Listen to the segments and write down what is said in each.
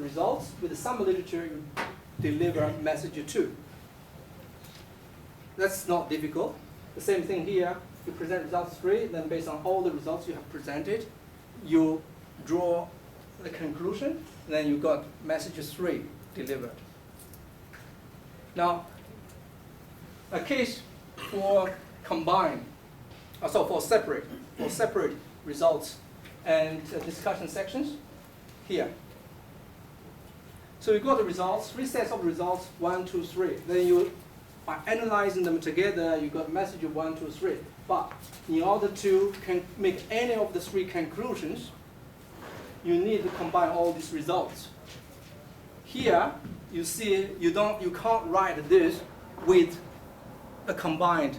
results with some literature you deliver message 2. That's not difficult. The same thing here. You present results 3, then based on all the results you have presented, you draw the conclusion, then you got message 3 delivered. Now, a case for combined, for separate results and discussion sections here. So you got the results, 3 sets of results, 1, 2, 3. Then you, by analyzing them together, you got message 1, 2, 3. But in order to make any of the 3 conclusions, you need to combine all these results. Here, you see, you can't write this with a combined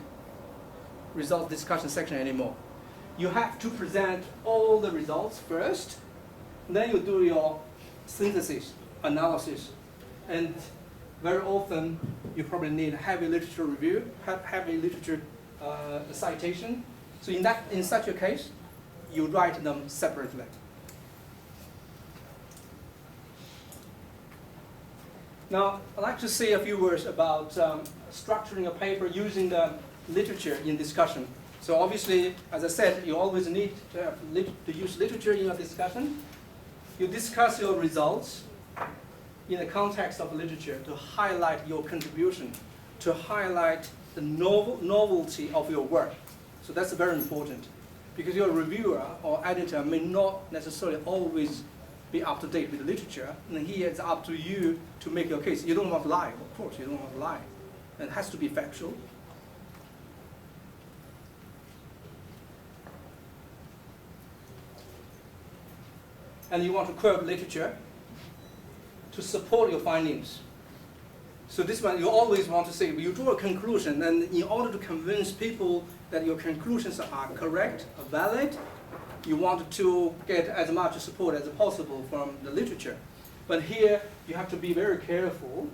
result discussion section anymore. You have to present all the results first, then you do your synthesis, analysis, and very often you probably need heavy literature review, heavy literature citation. So in such a case, you write them separately. Now, I'd like to say a few words about structuring a paper using the literature in discussion. So obviously, as I said, you always need to use literature in your discussion. You discuss your results in the context of literature to highlight your contribution, to highlight the novelty of your work. So that's very important, because your reviewer or editor may not necessarily always be up to date with the literature, and here it's up to you to make your case. You don't want to lie, of course, you don't want to lie. It has to be factual. And you want to quote literature to support your findings. So this one, you always want to say, you draw a conclusion, and in order to convince people that your conclusions are correct, are valid, you want to get as much support as possible from the literature. But here, you have to be very careful.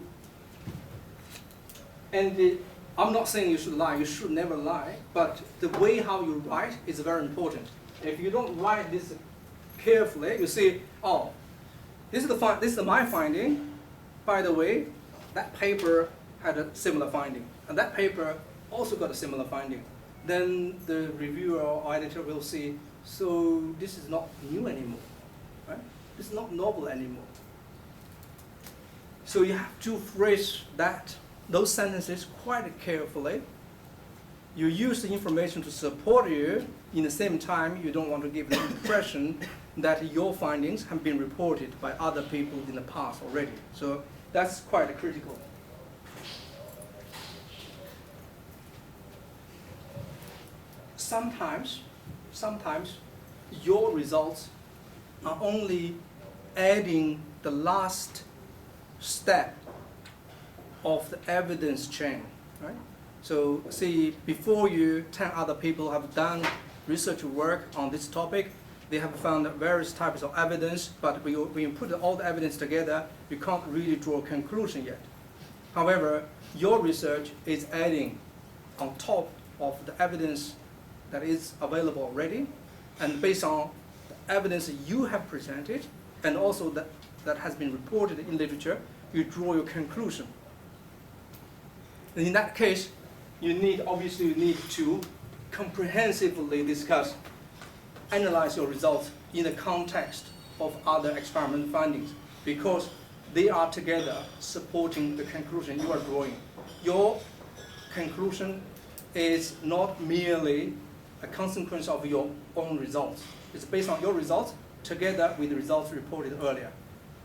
And I'm not saying you should lie, you should never lie, but the way how you write is very important. If you don't write this carefully, you say, oh, this is my finding. By the way, that paper had a similar finding, and that paper also got a similar finding. Then the reviewer or editor will say, so this is not new anymore, right? This is not novel anymore. So you have to phrase those sentences quite carefully. You use the information to support you. In the same time, you don't want to give the impression that your findings have been reported by other people in the past already. So that's quite critical. Sometimes your results are only adding the last step of the evidence chain, right? So see, before you, 10 other people have done research work on this topic. They have found various types of evidence, but when you put all the evidence together, you can't really draw a conclusion yet. However, your research is adding on top of the evidence that is available already, and based on the evidence you have presented, and also that has been reported in literature, you draw your conclusion. And in that case, you need to comprehensively discuss, analyze your results in the context of other experiment findings, because they are together supporting the conclusion you are drawing. Your conclusion is not merely a consequence of your own results. It's based on your results together with the results reported earlier.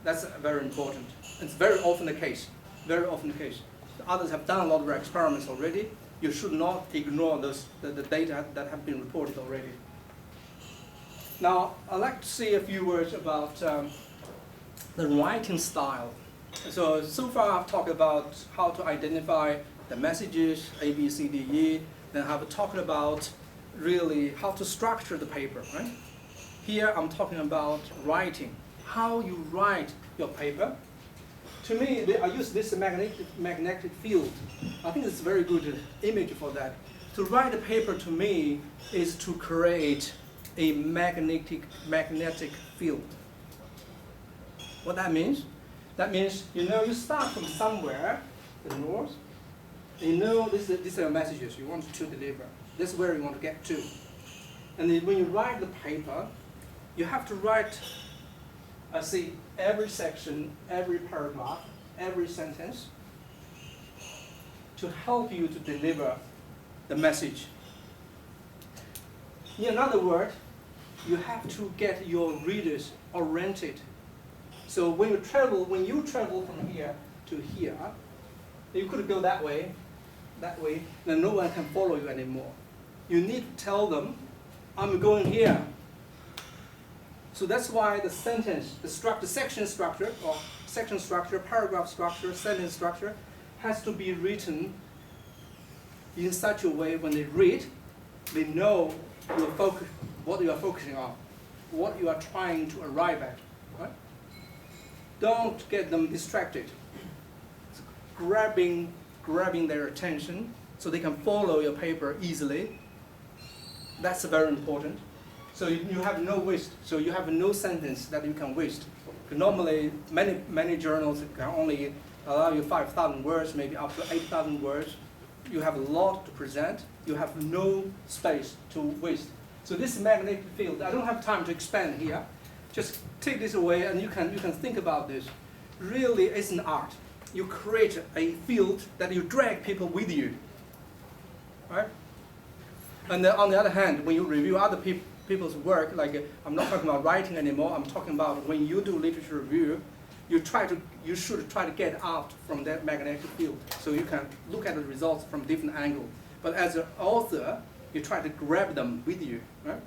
That's very important. It's very often the case. Very often the case. The others have done a lot of experiments already. You should not ignore the data that have been reported already. Now, I'd like to say a few words about the writing style. So far I've talked about how to identify the messages, A, B, C, D, E, then I've talked about really how to structure the paper, right? Here I'm talking about writing, how you write your paper. To me, I use this magnetic field. I think it's a very good image for that. To write a paper to me is to create a magnetic field. What that means, That means you start from somewhere, the north. These are messages you want to deliver. This is where you want to get to. And then when you write the paper, you have to write, every section, every paragraph, every sentence to help you to deliver the message. In other words, you have to get your readers oriented. So when you travel from here to here, you could go that way, then no one can follow you anymore. You need to tell them, I'm going here. So that's why the sentence, section structure, paragraph structure, sentence structure has to be written in such a way when they read, they know what you are focusing on, what you are trying to arrive at. Right? Don't get them distracted. It's grabbing their attention so they can follow your paper easily. That's very important. So you have no waste. So you have no sentence that you can waste. Normally, many journals can only allow you 5,000 words, maybe up to 8,000 words. You have a lot to present. You have no space to waste. So this magnetic field, I don't have time to expand here. Just take this away, and you can think about this. Really, it's an art. You create a field that you drag people with you, right? And then on the other hand, when you review other people's work, like I'm not talking about writing anymore. I'm talking about when you do literature review, you should try to get out from that magnetic field, so you can look at the results from different angles. But as an author, you try to grab them with you, right?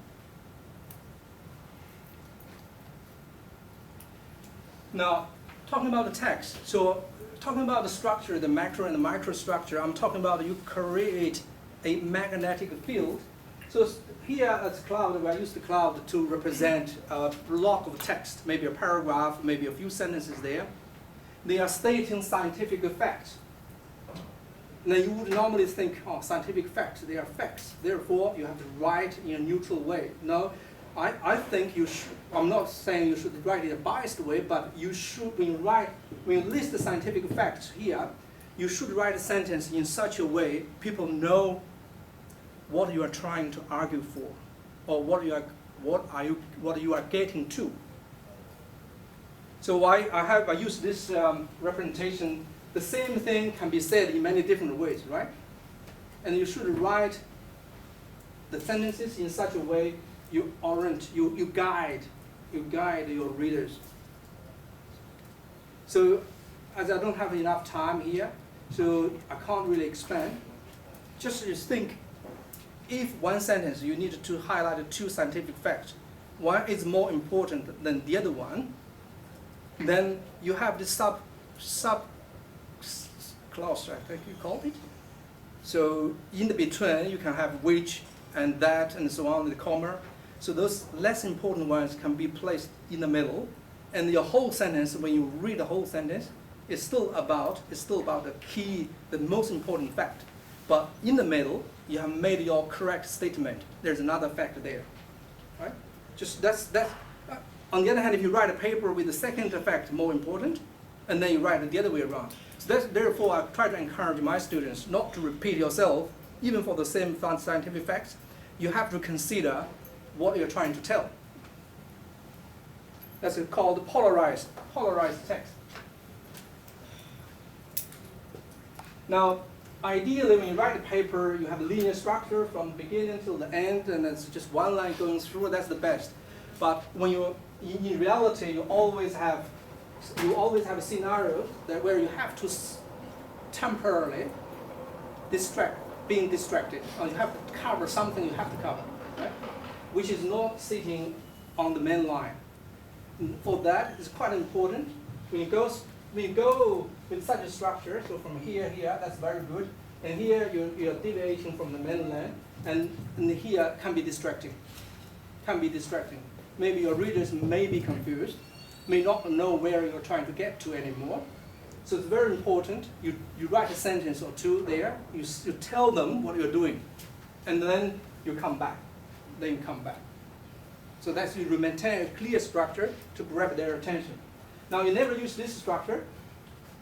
Now, talking about the text, so talking about the structure, the macro and the microstructure, I'm talking about you create a magnetic field. So here as cloud, I use the cloud to represent a block of text, maybe a paragraph, maybe a few sentences there. They are stating scientific facts. Now you would normally think, oh, scientific facts, they are facts. Therefore, you have to write in a neutral way. No, I think you should, I'm not saying you should write in a biased way, but you should, when you list the scientific facts here, you should write a sentence in such a way people know what you are trying to argue for, or what you are getting to. So I use this representation. The same thing can be said in many different ways, right? And you should write the sentences in such a way you guide your readers. So as I don't have enough time here, so I can't really expand. Just think, if one sentence you need to highlight two scientific facts, one is more important than the other one, then you have this sub clause, I think you called it. So in the between, you can have which and that and so on, the comma. So those less important ones can be placed in the middle, and your whole sentence, when you read the whole sentence, it's still about the key, the most important fact. But in the middle, you have made your correct statement. There's another fact there, right? Just that's. On the other hand, if you write a paper with the second fact more important, and then you write it the other way around. So therefore, I try to encourage my students not to repeat yourself, even for the same scientific facts. You have to consider what you're trying to tell. That's called polarized text. Now, ideally, when you write a paper, you have a linear structure from the beginning till the end, and it's just one line going through. That's the best. But when in reality, you always have a scenario where you have to temporarily being distracted, or you have to cover something you have to cover, right? Which is not sitting on the main line. For that, it's quite important. When you go with such a structure, so from here, that's very good. And here, you're deviating from the main line, and here can be distracting. Maybe your readers may be confused, may not know where you're trying to get to anymore. So it's very important. You write a sentence or two there, you tell them what you're doing, and then you come back. So that's you maintain a clear structure to grab their attention. Now you never use this structure.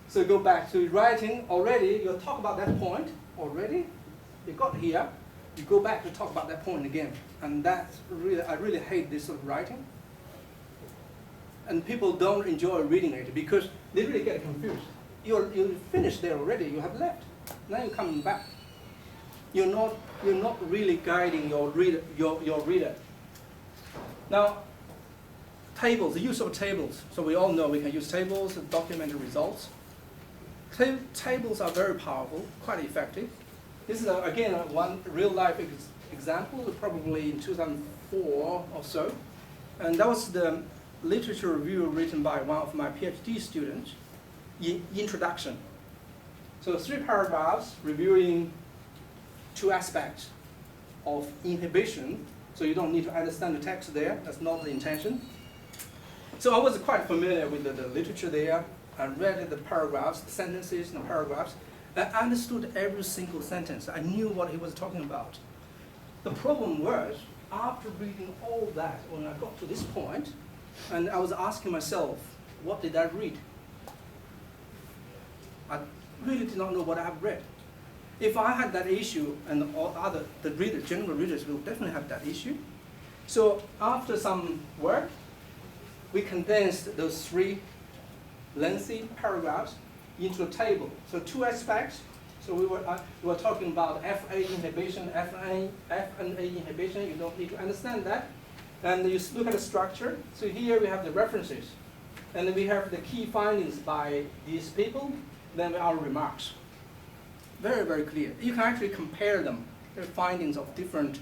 So go back to writing already, you talk about that point already. You got here, you go back to talk about that point again. And that's really, I really hate this sort of writing. And people don't enjoy reading it because they really get confused. You're finished there already, you have left. Now you're coming back. You're not really guiding your reader. Now, tables, the use of tables. So we all know we can use tables to document the results. Tables are very powerful, quite effective. This is, again, one real-life example, probably in 2004 or so. And that was the literature review written by one of my PhD students, introduction. So 3 paragraphs reviewing 2 aspects of inhibition. So you don't need to understand the text there. That's not the intention. So I was quite familiar with the literature there. I read the paragraphs, the sentences and the paragraphs. I understood every single sentence. I knew what he was talking about. The problem was, after reading all that, when I got to this point, and I was asking myself, what did I read? I really did not know what I have read. If I had that issue, and all other, general readers will definitely have that issue. So after some work, we condensed those 3 lengthy paragraphs into a table. So 2 aspects. So we were talking about FA inhibition, FNA inhibition. You don't need to understand that. And you look at the structure. So here we have the references. And then we have the key findings by these people. Then our remarks. Very, very clear. You can actually compare them, the findings of different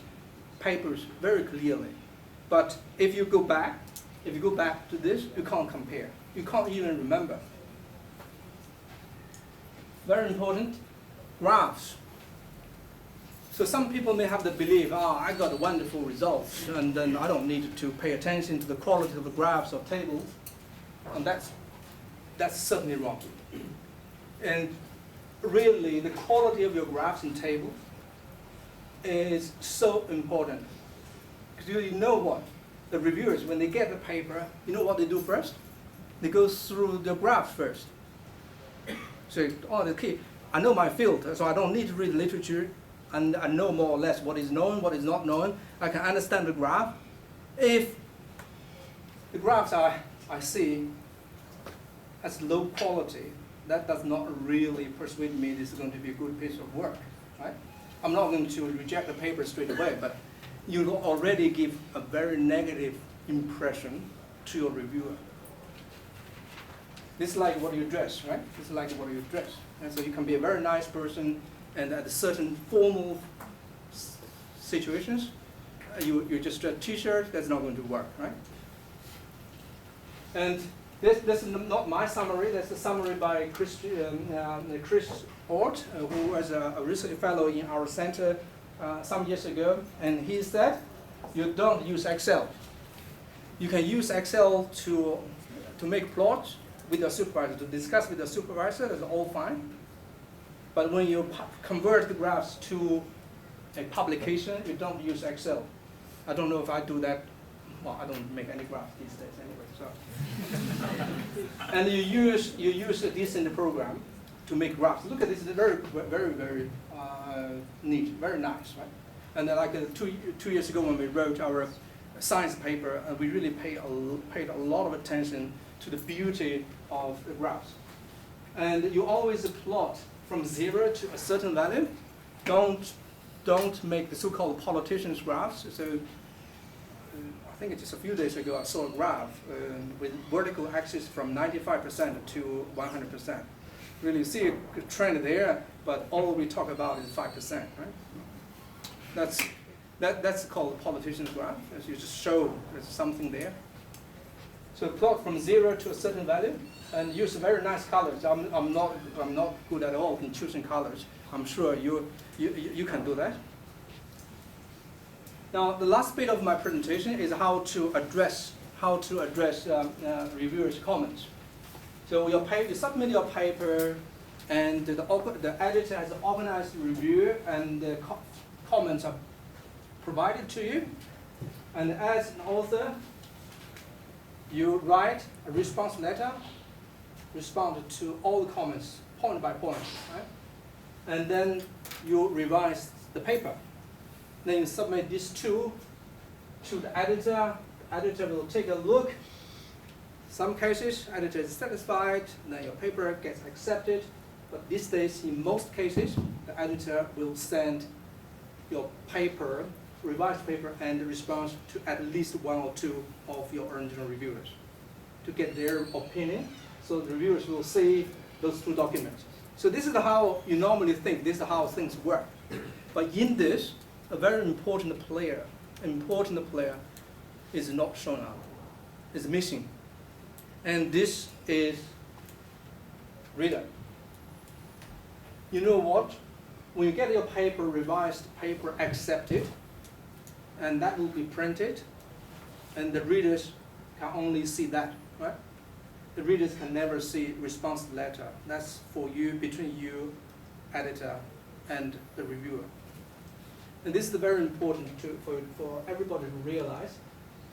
papers very clearly. But if you go back to this, you can't compare. You can't even remember. Very important, graphs. So some people may have the belief, I got wonderful results, and then I don't need to pay attention to the quality of the graphs or tables. And that's certainly wrong. And really, the quality of your graphs and tables is so important. Because you know what? The reviewers, when they get the paper, you know what they do first? They go through the graphs first. So, the key, I know my field, so I don't need to read literature, and I know more or less what is known, what is not known. I can understand the graph. If the graphs I see as low quality, that does not really persuade me this is going to be a good piece of work, right? I'm not going to reject the paper straight away, but you already give a very negative impression to your reviewer. This is like what you dress, right? This is like what you dress. And so you can be a very nice person, and at certain formal situations, you just dress a t-shirt, that's not going to work, right? And this is not my summary, that's the summary by Chris Ort, who was a research fellow in our center some years ago, and he said, you don't use Excel. You can use Excel to make plots with the supervisor, to discuss with the supervisor, that's all fine. But when you convert the graphs to a publication, you don't use Excel. I don't know if I do that. Well, I don't make any graphs these days anyway. So, and you use a decent program to make graphs. Look at this; it's very, very, very neat, very nice, right? And then, like 2 years ago, when we wrote our science paper, we really paid a lot of attention to the beauty of the graphs. And you always plot from 0 to a certain value. Don't make the so-called politicians' graphs. So I think just a few days ago I saw a graph with vertical axis from 95% to 100%. Really see a trend there, but all we talk about is 5%, right? That's called a politician's graph. As you just show there's something there. So plot from 0 to a certain value and use very nice colors. I'm not good at all in choosing colors. I'm sure you can do that. Now the last bit of my presentation is how to address reviewers' comments. So you submit your paper, and the editor has organized the review, and the comments are provided to you. And as an author, you write a response letter respond to all the comments point by point, right? And then you revise the paper. Then you submit this to the editor. The editor will take a look. Some cases, editor is satisfied, then your paper gets accepted. But these days, in most cases, the editor will send your paper, revised paper, and the response to at least one or two of your original reviewers to get their opinion. So the reviewers will see those two documents. So this is how you normally think. This is how things work. But in this, a very important player is not shown up, is missing. And this is reader. You know what? When you get your paper, revised paper accepted, and that will be printed, and the readers can only see that, right? The readers can never see response letter. That's for you, between you, editor, and the reviewer. And this is very important for everybody to realize.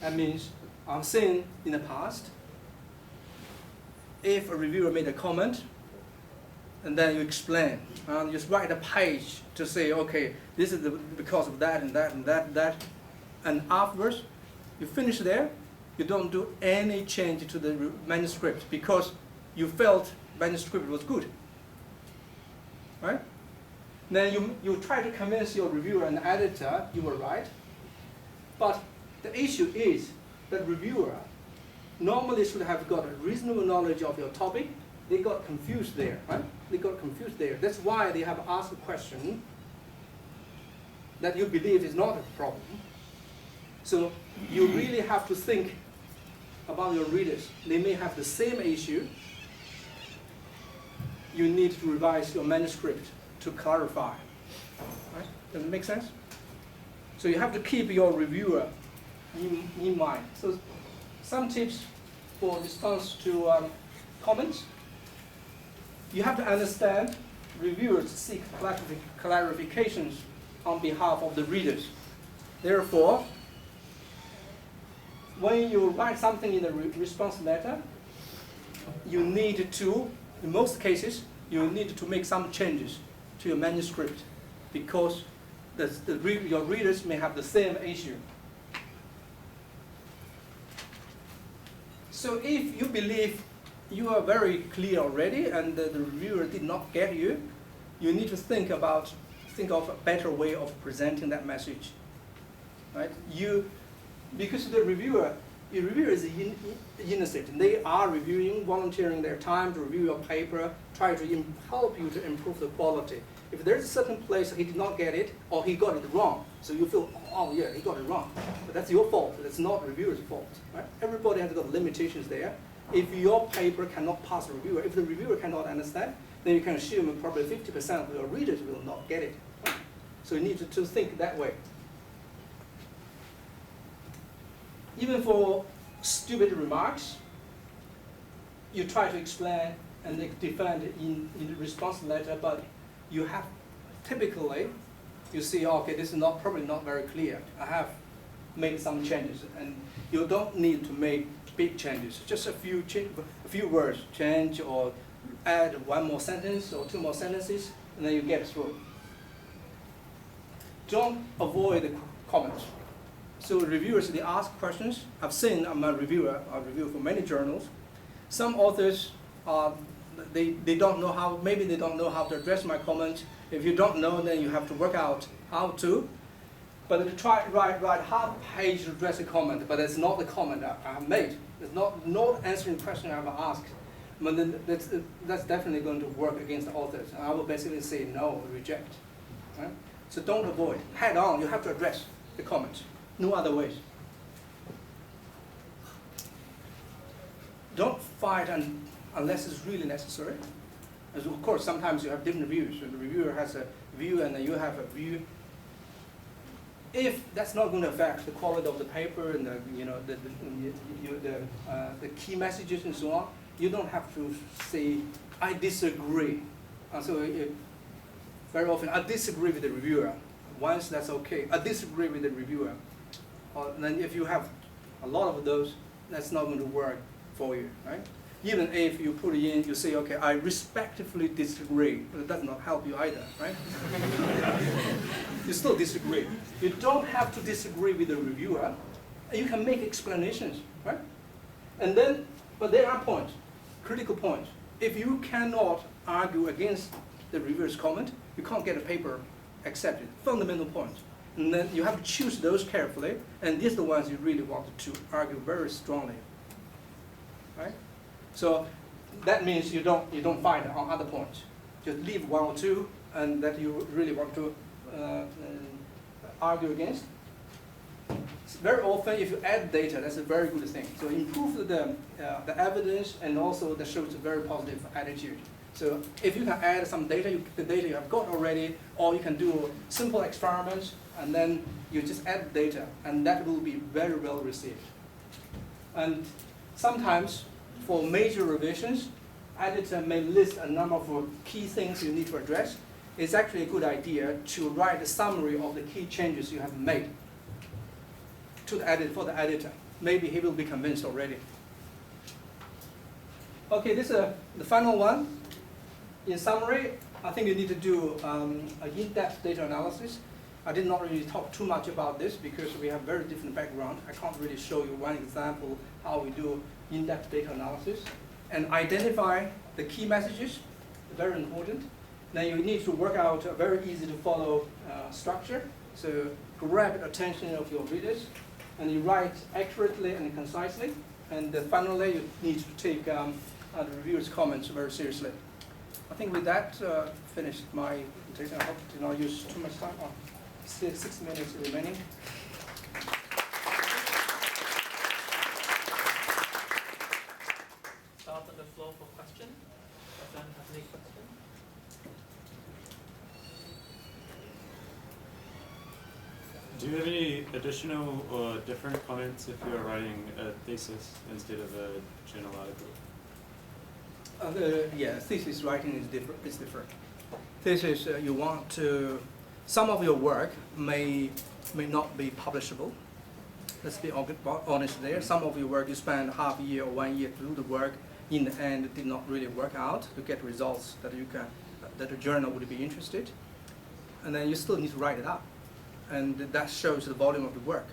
That means, I've seen in the past, if a reviewer made a comment, and then you explain, you just write a page to say, okay, this is because of that and that and that and that, and afterwards, you finish there, you don't do any change to the manuscript because you felt manuscript was good, right? Then you try to convince your reviewer and editor you were right, but the issue is that reviewer normally should have got a reasonable knowledge of your topic. They got confused there, right? They got confused there. That's why they have asked a question that you believe is not a problem. So you really have to think about your readers. They may have the same issue. You need to revise your manuscript to clarify. Right? Does it make sense? So you have to keep your reviewer in mind. So some tips for response to comments. You have to understand reviewers seek clarifications on behalf of the readers. Therefore, when you write something in the response letter, you need to, in most cases, you need to make some changes to your manuscript because your readers may have the same issue. So if you believe you are very clear already and the reviewer did not get you, you need to think of a better way of presenting that message. Right? Because the reviewer is innocent. They are reviewing, volunteering their time to review your paper, try to help you to improve the quality. If there's a certain place he did not get it, or he got it wrong, so you feel, oh yeah, he got it wrong. But that's your fault, that's not reviewer's fault. Right? Everybody has got limitations there. If your paper cannot pass the reviewer, if the reviewer cannot understand, then you can assume probably 50% of your readers will not get it. Right? So you need to think that way. Even for stupid remarks, you try to explain and defend in the response letter, but you have typically, you see, okay, this is probably not very clear. I have made some changes, and you don't need to make big changes. Just a few words change, or add one more sentence or two more sentences, and then you get through. Don't avoid the comments. So reviewers, they ask questions. I've seen, I'm a reviewer, I review for many journals. Some authors, they don't know how, maybe they don't know how to address my comment. If you don't know, then you have to work out how to. But to write half a page to address a comment, but it's not the comment I have made. It's not answering the question I've asked. But then that's definitely going to work against the authors. And I will basically say no, reject. Right? So don't avoid. Head on, you have to address the comments. No other ways. Don't fight unless it's really necessary. As of course, sometimes you have different views. So the reviewer has a view and then you have a view. If that's not going to affect the quality of the paper and the key messages and so on, you don't have to say, I disagree. So very often, I disagree with the reviewer. Once that's okay, I disagree with the reviewer. Then if you have a lot of those, that's not going to work for you, right? Even if you put in, you say, okay, I respectfully disagree, but it does not help you either, right? You still disagree. You don't have to disagree with the reviewer. You can make explanations, right? And then, but there are points, critical points. If you cannot argue against the reviewer's comment, you can't get a paper accepted. Fundamental points. And then you have to choose those carefully, and these are the ones you really want to argue very strongly, right? So that means you don't fight on other points. Just leave one or two, and that you really want to argue against. Very often, if you add data, that's a very good thing. So improve the evidence, and also that shows a very positive attitude. So if you can add some data, the data you have got already, or you can do simple experiments, and then you just add data, and that will be very well received. And sometimes, for major revisions, editor may list a number of key things you need to address. It's actually a good idea to write a summary of the key changes you have made to the for the editor. Maybe he will be convinced already. Okay, this is the final one. In summary, I think you need to do an in-depth data analysis. I did not really talk too much about this because we have very different background. I can't really show you one example how we do in-depth data analysis. And identify the key messages, very important. Then you need to work out a very easy to follow structure. So grab the attention of your readers, and you write accurately and concisely. And finally, you need to take the reviewer's comments very seriously. I think with that, finished my presentation. I hope I did not use too much time. 6 minutes remaining. Start on the floor for question. If anyone has any question. Do you have any additional or different comments if you are writing a thesis instead of a journal article? Yeah, thesis writing is different. Thesis, you want to, some of your work may not be publishable. Let's be honest there. Some of your work you spend half a year or 1 year to do the work. In the end, it did not really work out to get results that you can, that a journal would be interested. And then you still need to write it up, and that shows the volume of the work.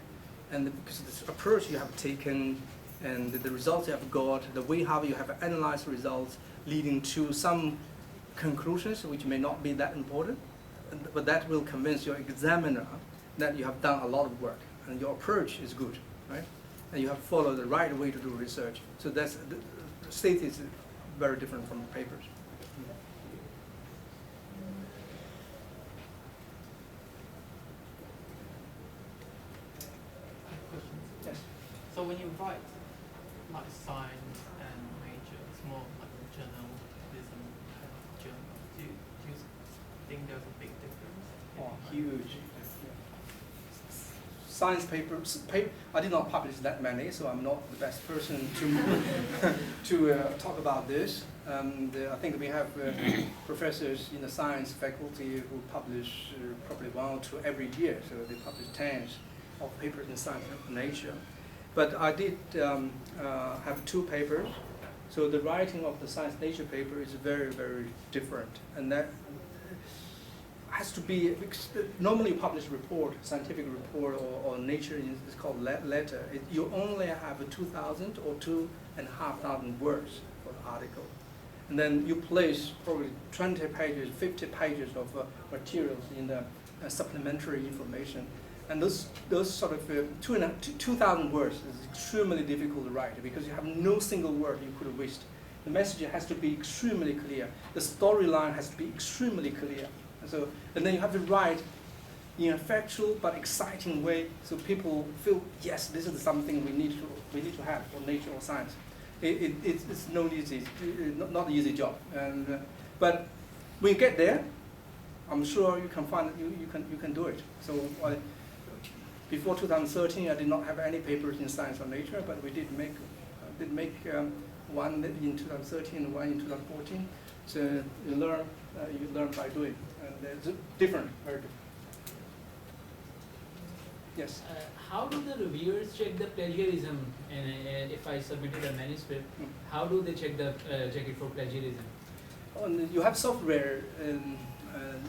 And because of this approach you have taken, and the results you have got, the way how you have analyzed results, leading to some conclusions which may not be that important, but that will convince your examiner that you have done a lot of work and your approach is good, right? And you have followed the right way to do research. So that's the state is very different from the papers. Yes. So when you write like science and major, it's more like a journalism kind of journal. Do you think there's a big difference? Oh, huge. Science papers, I did not publish that many, so I'm not the best person to talk about this. I think we have professors in the science faculty who publish probably 1 or 2 every year, so they publish tens of papers in Science and Nature. But I did have 2 papers, so the writing of the Science Nature paper is very, very different, and that has to be, normally you publish a report, scientific report or Nature is called letter. You only have 2,000 or 2,500 words for the article. And then you place probably 20 pages, 50 pages of materials in the supplementary information. And those sort of 2,000 words is extremely difficult to write because you have no single word you could have wished. The message has to be extremely clear. The storyline has to be extremely clear. And then you have to write in a factual but exciting way, so people feel, yes, this is something we need to have for Nature or Science. It's not an easy job, but when you get there, I'm sure you can find you can do it. So before 2013, I did not have any papers in Science or Nature, but we did make one in 2013 and one in 2014. So you learn by doing. And it's different, very different. Yes. How do the reviewers check the plagiarism? And if I submitted a manuscript, how do they check it for plagiarism? You have software, and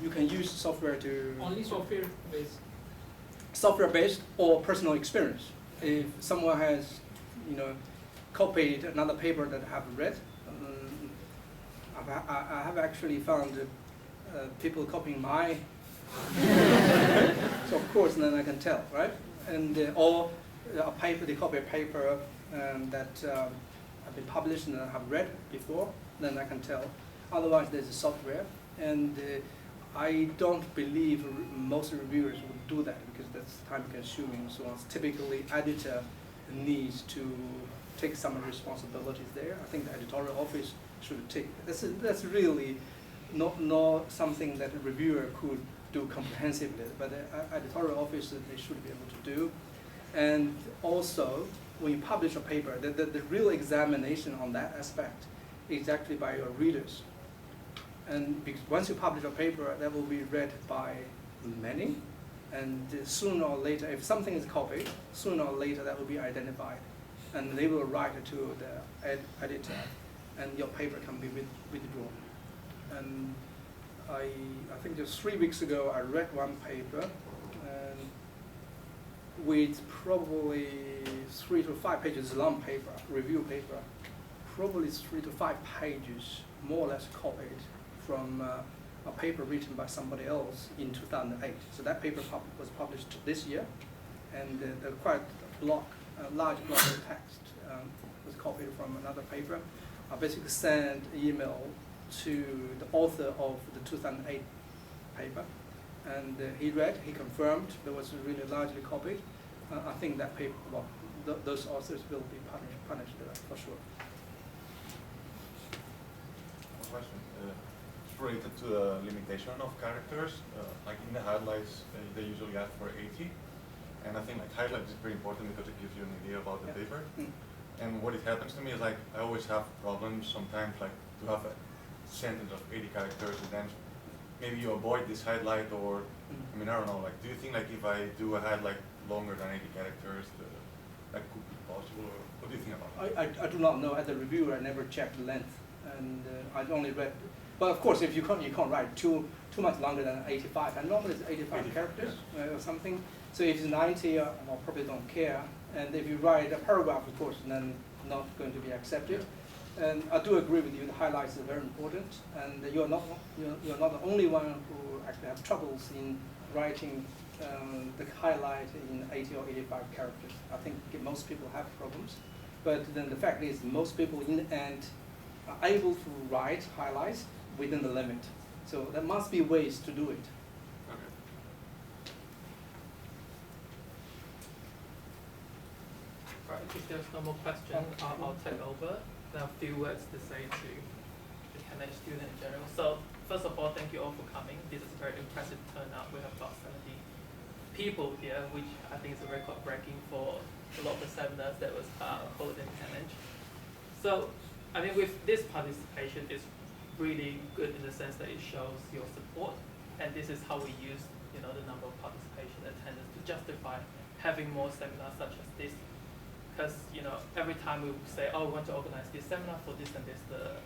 you can use software to Only software based. software-based or personal experience. If someone has, copied another paper that I have read, I have actually found people copying my. So of course, then I can tell, right? And or a paper, they copy a paper that have been published and I have read before, then I can tell. Otherwise, there's a software, and I don't believe most reviewers would do that because that's time-consuming. So typically, editor needs to take some responsibilities there. I think the editorial office should take. That's really not something that a reviewer could do comprehensively, but the editorial office they should be able to do. And also, when you publish a paper, the real examination on that aspect is actually by your readers. And because once you publish a paper, that will be read by many, and sooner or later, if something is copied, sooner or later that will be identified, and they will write it to the editor, and your paper can be withdrawn. And I think just 3 weeks ago, I read one paper, with probably 3 to 5 pages long paper, review paper, probably 3 to 5 pages, more or less copied from a paper written by somebody else in 2008. So that paper was published this year, and quite a large block of text was copied from another paper. I basically sent an email to the author of the 2008 paper, and he confirmed that was really largely copied. I think that paper, those authors will be punished for sure. One question. It's related to the limitation of characters. Like in the highlights, they usually ask for 80. And I think like highlights is very important because it gives you an idea about the paper. And what it happens to me is like I always have problems sometimes like to have a sentence of 80 characters and then maybe you avoid this highlight, or I mean I don't know, like do you think like if I do a highlight longer than 80 characters that could be possible, or what do you think about it? I do not know. As a reviewer, I never checked the length, and I only read. But of course, if you can't write too much longer than 85, and normally it's 85 characters or something. So if it's 90, I probably don't care. And if you write a paragraph, of course, then not going to be accepted. And I do agree with you. The highlights are very important, and you're not the only one who actually have troubles in writing the highlight in 80 or 85 characters. I think most people have problems, but then the fact is most people in the end are able to write highlights within the limit. So there must be ways to do it. Okay. Right, if there's no more questions, I'll take over. There are a few words to say to the Cambridge student in general. So first of all, thank you all for coming. This is a very impressive turnout. We have about 70 people here, which I think is a record breaking for a lot of the seminars that was held in Cambridge. So I mean, with this participation, it's really good in the sense that it shows your support, and this is how we use the number of participation attendance to justify having more seminars such as this. Because every time we say, oh, we want to organize this seminar for this and this, the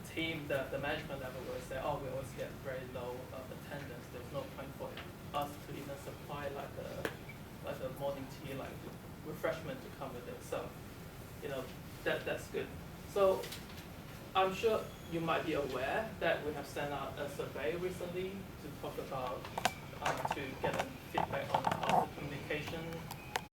team, the management level will say, oh, we always get very low attendance. There's no point for us to even supply like a morning tea, like refreshment to come with it. So that's good. So I'm sure you might be aware that we have sent out a survey recently to talk about to get an